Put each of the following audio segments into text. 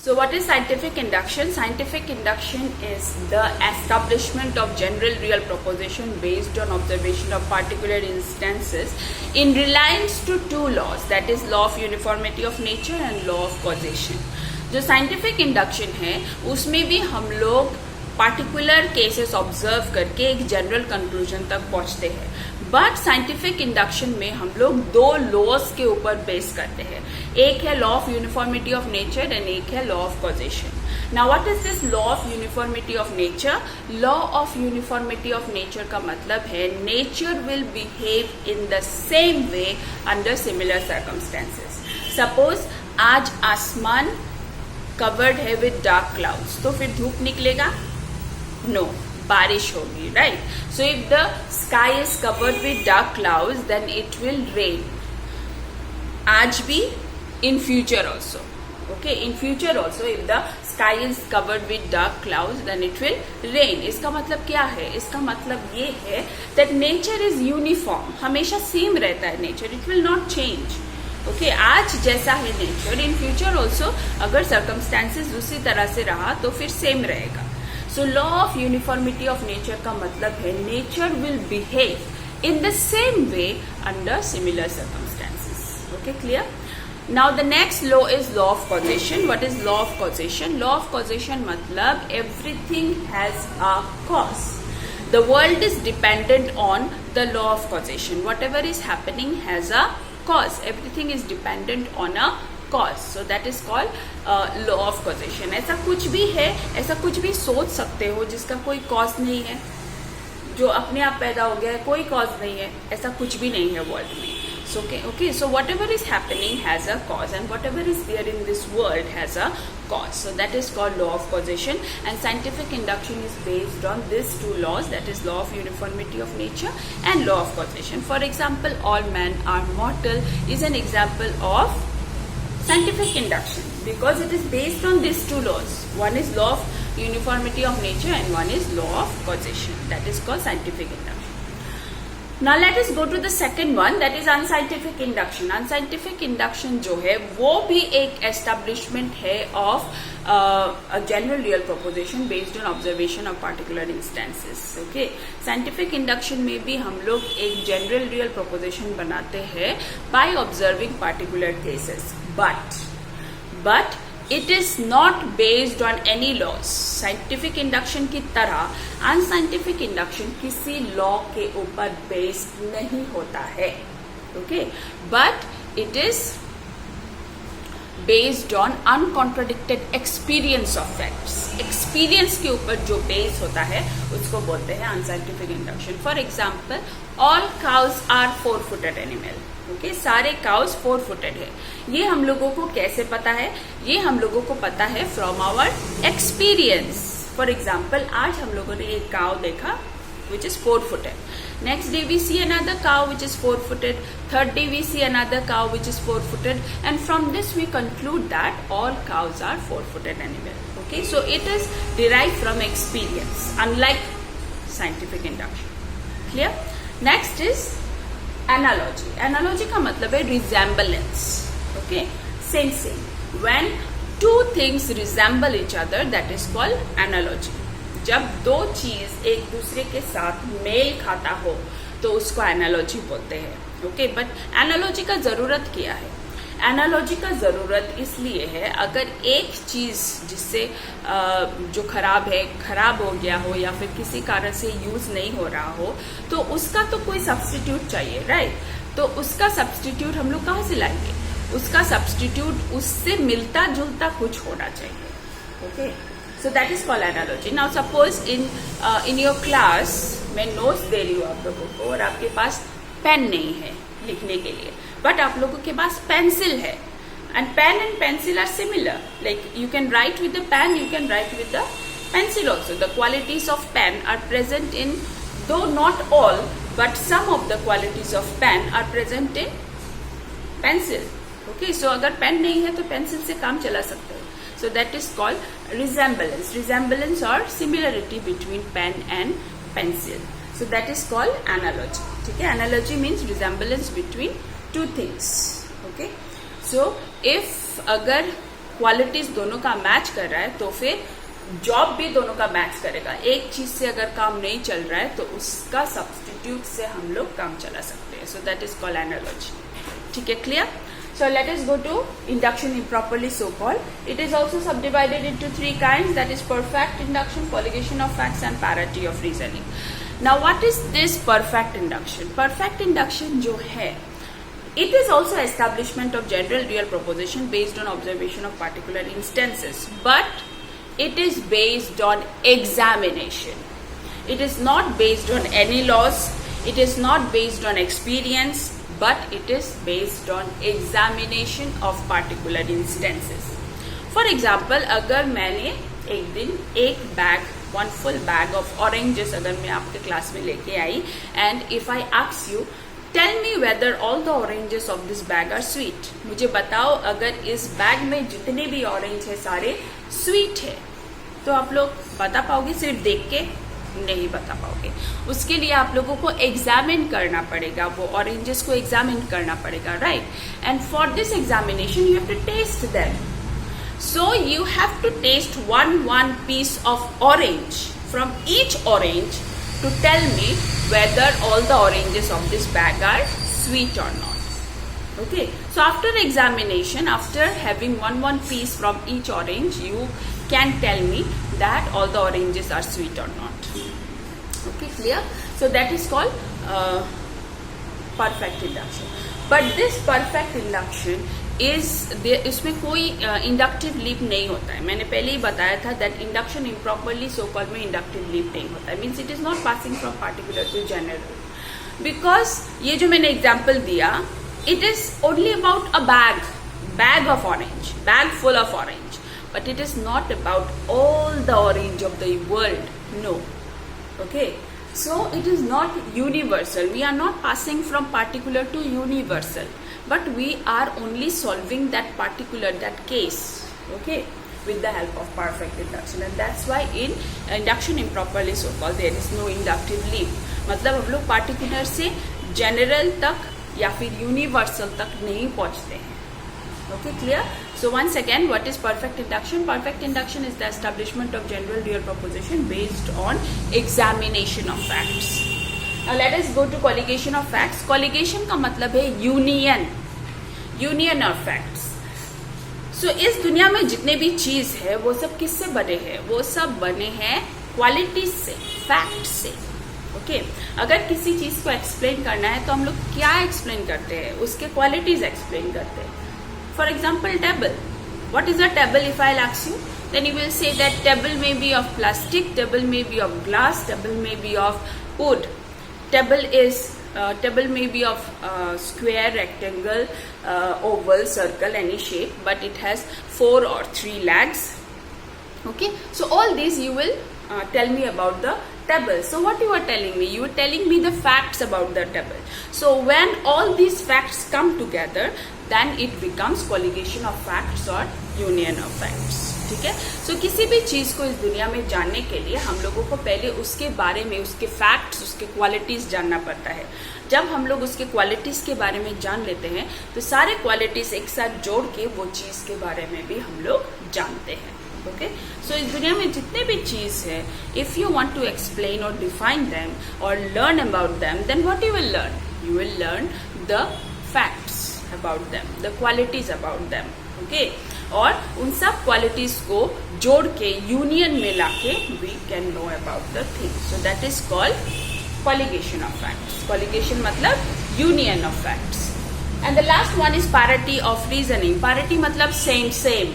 So what is scientific induction? Scientific induction is the establishment of general real proposition based on observation of particular instances in reliance to two laws, that is law of uniformity of nature and law of causation. जो scientific induction है उसमें भी हम लोग particular cases observe करके एक general conclusion तक पहुंचते हैं. बट साइंटिफिक इंडक्शन में हम लोग दो लॉज के ऊपर बेस करते हैं. एक है law of uniformity of nature and एक है law of causation. Now what is this law of uniformity of nature? Law of uniformity of nature का मतलब है nature will behave in the same way under similar circumstances. Suppose आज आसमान covered है with dark clouds, तो फिर धूप निकलेगा? नो, बारिश होगी, right? So if the sky is covered with dark clouds then it will rain. आज भी, in future also. Okay, in future also if the sky is covered with dark clouds then it will rain. इसका मतलब क्या है? इसका मतलब ये है दैट नेचर इज यूनिफॉर्म, हमेशा सेम रहता है नेचर, it will not change. Okay, आज जैसा है नेचर, इन फ्यूचर ऑल्सो अगर सर्कमस्टेंसेस उसी तरह से रहा तो फिर सेम रहेगा. So law of uniformity of nature का मतलब है nature will behave in the same way under similar circumstances. Okay, clear? Now the next law is law of causation. What is law of causation? Law of causation मतलब everything has a cause. The world is dependent on the law of causation. Whatever is happening has a cause. Everything is dependent on a cause. So that is called law of causation. ऐसा कुछ भी है, ऐसा कुछ भी सोच सकते हो जिसका कोई cause नहीं है, जो अपने आप पैदा हो गया है, कोई cause नहीं है, ऐसा कुछ भी नहीं है वर्ल्ड में. So okay, so whatever is happening has a cause and whatever is there in this world has a cause. So that is called law of causation, and scientific induction is based on these two laws, that is law of uniformity of nature and law of causation. For example, all men are mortal is an example of scientific induction because it is based on these two laws. One is law of uniformity of nature and one is law of causation. That is called scientific induction. Now let us go to the second one, that is unscientific induction. Unscientific induction जो है वो भी एक establishment है of a general real proposition based on observation of particular instances. Okay, scientific induction में भी हम लोग एक general real proposition बनाते हैं by observing particular cases. But it is not based on any laws. Scientific induction की तरह unscientific induction किसी law के ऊपर based नहीं होता है. Okay, but it is based on uncontradicted experience of facts. Experience के ऊपर जो base होता है उसको बोलते हैं unscientific induction. For example, all cows are four-footed animal. Okay, सारे काउस 4-footed है. ये हम लोगों को कैसे पता है? ये हम लोगों को पता है from our experience. For example, आज हम लोगों ने एक काउ देखा which is 4-footed. Next day we see another cow which is 4-footed. Third day we see another cow which is 4-footed. And from this we conclude that all cows are 4-footed animal. Okay, so it is derived from experience, unlike scientific induction. Clear? Next is analogy. Analogy का मतलब है resemblance. Okay, same. When two things resemble each other, that is called analogy. जब दो चीज एक दूसरे के साथ मेल खाता हो तो उसको analogy बोलते हैं. Okay, but analogy का जरूरत क्या है? एनालॉजी का ज़रूरत इसलिए है अगर एक चीज़ जिससे जो खराब हो गया हो या फिर किसी कारण से यूज़ नहीं हो रहा हो तो उसका तो कोई सब्स्टिट्यूट चाहिए, राइट? तो उसका सब्स्टिट्यूट हम लोग कहाँ से लाएंगे? उसका सब्स्टिट्यूट उससे मिलता जुलता कुछ होना चाहिए. Okay, so that is called analogy. Now suppose in your class मैं नोट्स दे रही हूँ आप लोगों को और आपके पास पेन नहीं है लिखने के लिए, बट आप लोगों के पास पेंसिल है. And pen and pencil are similar. Like you can write with the pen, you can write with the pencil also. The qualities of pen are present in, though not all, but some of the qualities of pen are present in pencil. Okay, so अगर pen नहीं है तो pencil से काम चला सकते हो. So that is called resemblance or similarity between pen and pencil. So that is called analogy. ठीक है, analogy means resemblance between two things. Okay, so if अगर क्वालिटीज दोनों का मैच कर रहा है तो फिर जॉब भी दोनों का मैच करेगा। एक चीज से अगर काम नहीं चल रहा है तो उसका सब्सटीट्यूट से हम लोग काम चला सकते हैं। सो दैट इज कॉल्ड एनालॉजी। ठीक है, clear? So let us go to induction improperly so called. It is also subdivided into three kinds, that is perfect induction, colligation of facts and parity of reasoning. Now what is this perfect induction? Perfect induction जो है, it is also establishment of general real proposition based on observation of particular instances, but it is based on examination. It is not based on any laws, it is not based on experience, but it is based on examination of particular instances. For example, अगर मैंने एक दिन एक bag, one full bag of oranges अगर मैं आपके class में लेके आई, and if I ask you, tell me whether all the oranges of this bag are sweet. मुझे बताओ अगर इस बैग में जितने भी ऑरेंज है सारे स्वीट है, तो आप लोग बता पाओगे? सिर्फ देख के नहीं बता पाओगे। उसके लिए आप लोगों को एग्जामिन करना पड़ेगा, वो ऑरेंजेस को एग्जामिन करना पड़ेगा, right? And for this examination you have to test them. So you have to test one piece of orange from each orange to tell me whether all the oranges of this bag are sweet or not. Okay, so after examination, after having one piece from each orange, you can tell me that all the oranges are sweet or not. Okay, clear? So that is called perfect induction. But this perfect induction is इसमें कोई inductive leap नहीं होता है। मैंने पहले ही बताया था that induction improperly so called में इंडक्टिव लीप नहीं होता है, means it is not passing from particular to general. Because ये जो मैंने एग्जाम्पल दिया, it is only about a bag of orange, bag full of orange, but it is not about all the orange of the world. No. Okay, so it is not universal. We are not passing from particular to universal, but we are only solving that case, okay, with the help of perfect induction. And that's why in induction improperly so called there is no inductive leap. मतलब हम लोग particular से general तक या फिर universal तक नहीं पहुंचते हैं। Okay, clear? So once again, what is perfect induction? Perfect induction is the establishment of general real proposition based on examination of facts. Now let us go to colligation of facts. Colligation का मतलब है union of facts. सो इस दुनिया में जितने भी चीज है वो सब किससे बने हैं? वो सब बने हैं क्वालिटीज से, फैक्ट से। ओके, अगर किसी चीज को एक्सप्लेन करना है तो हम लोग क्या एक्सप्लेन करते हैं? उसके क्वालिटीज एक्सप्लेन करते हैं। For example, table. What is a table? If I ask you, then you will say that table may be of plastic, table may be of glass, table may be of wood, table may be of square, rectangle, oval, circle, any shape, but it has 4 or 3 legs. Okay, so all these you will tell me about the table. So what you are telling me? You are telling me the facts about the table. So when all these facts come together, then it becomes colligation of facts or union of facts. ठीक है? सो किसी भी चीज को इस दुनिया में जानने के लिए हम लोगों को पहले उसके बारे में, उसके फैक्ट्स, उसके क्वालिटीज जानना पड़ता है। जब हम लोग उसके क्वालिटीज के बारे में जान लेते हैं तो सारे क्वालिटीज एक साथ जोड़ के वो चीज के बारे में भी हम लोग जानते हैं। ओके, सो इस दुनिया में जितने भी चीज है, if you want to explain और डिफाइन देम और learn about them, then what you will learn? You will learn the facts about them, the qualities about them. Okay, और उन सब क्वालिटीज को जोड़ के यूनियन में लाके we can know about the thing. So that is called colligation of facts. Colligation मतलब union of facts. And the last one is parity of reasoning. Parity मतलब सेम।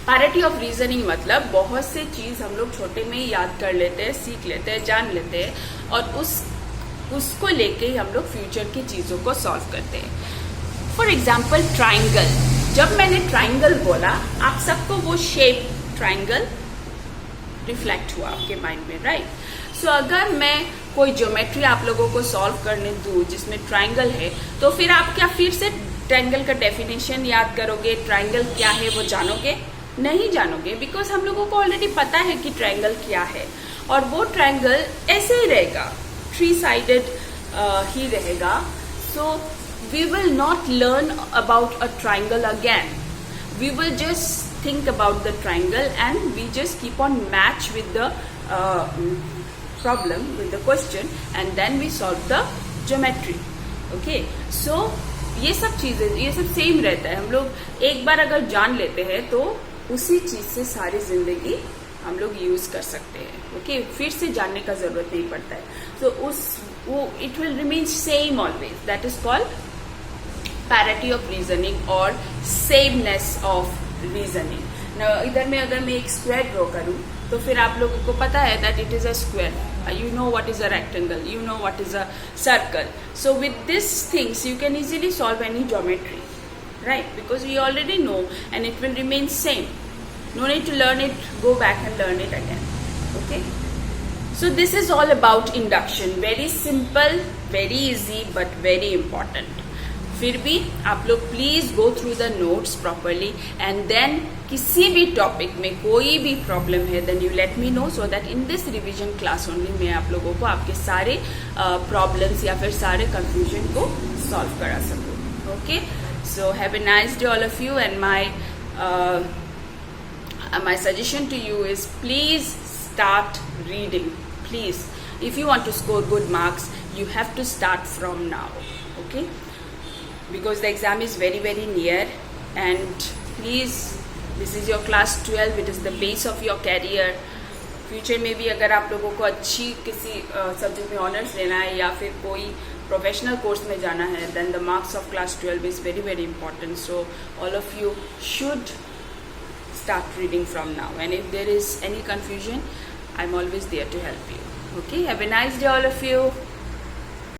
पैरिटी ऑफ रीजनिंग मतलब बहुत से चीज हम लोग छोटे में ही याद कर लेते हैं, सीख लेते हैं, जान लेते हैं, और उसको लेके ही हम लोग फ्यूचर की चीजों को सॉल्व करते हैं। For example, triangle. जब मैंने ट्राइंगल बोला, आप सबको वो शेप ट्राइंगल रिफ्लेक्ट हुआ आपके माइंड में, राइट? सो अगर मैं कोई ज्योमेट्री आप लोगों को सॉल्व करने दूं जिसमें ट्राइंगल है, तो फिर आप क्या फिर से ट्राइंगल का डेफिनेशन याद करोगे? ट्राइंगल क्या है वो जानोगे? नहीं जानोगे, बिकॉज हम लोगों को ऑलरेडी पता है कि ट्राइंगल क्या है, और वो ट्राइंगल ऐसे ही रहेगा, 3 साइडेड ही रहेगा। सो we will not learn about a triangle again. we will just think about the triangle and we just keep on match with the problem, with the question, and then we solve the geometry. Okay, so ये सब चीजें, ये सब same रहता है. हम लोग एक बार अगर जान लेते हैं तो उसी चीज से सारी जिंदगी हम लोग यूज कर सकते हैं. ओके, फिर से जानने का जरूरत नहीं पड़ता है. तो वो it will remain same always. That is called parity of reasoning और सेमनेस ऑफ रीजनिंग. इधर में अगर मैं एक स्क्वायर ड्रॉ करूं तो फिर आप लोगों को पता है that it is a square. You know what is a rectangle, you know what is a circle. So with these things you can easily solve any geometry, right? Because we already know and it will remain same. No need to learn it, go back and learn it again. Okay, so this is all about induction. Very simple, very easy, but very important. फिर भी आप लोग please go through the notes properly and then किसी भी topic में कोई भी problem है then you let me know, so that in this revision class only मैं आप लोगों को आपके सारे प्रॉब्लम्स या फिर सारे कंफ्यूजन को सॉल्व करा सकूँ. Okay, so have a nice day all of you and my suggestion to you is please start reading. Please, if you want to score good marks you have to start from now. Okay, because the exam is very very near and please, this is your class 12, it is the base of your career. Future में भी अगर आप लोगों को अच्छी किसी subject में honours लेना है या फिर कोई प्रोफेशनल कोर्स में जाना है then the marks of class 12 is very very important. So all of you should start reading from now, and if there is any confusion I'm always there to help you. Okay, have a nice day all of you.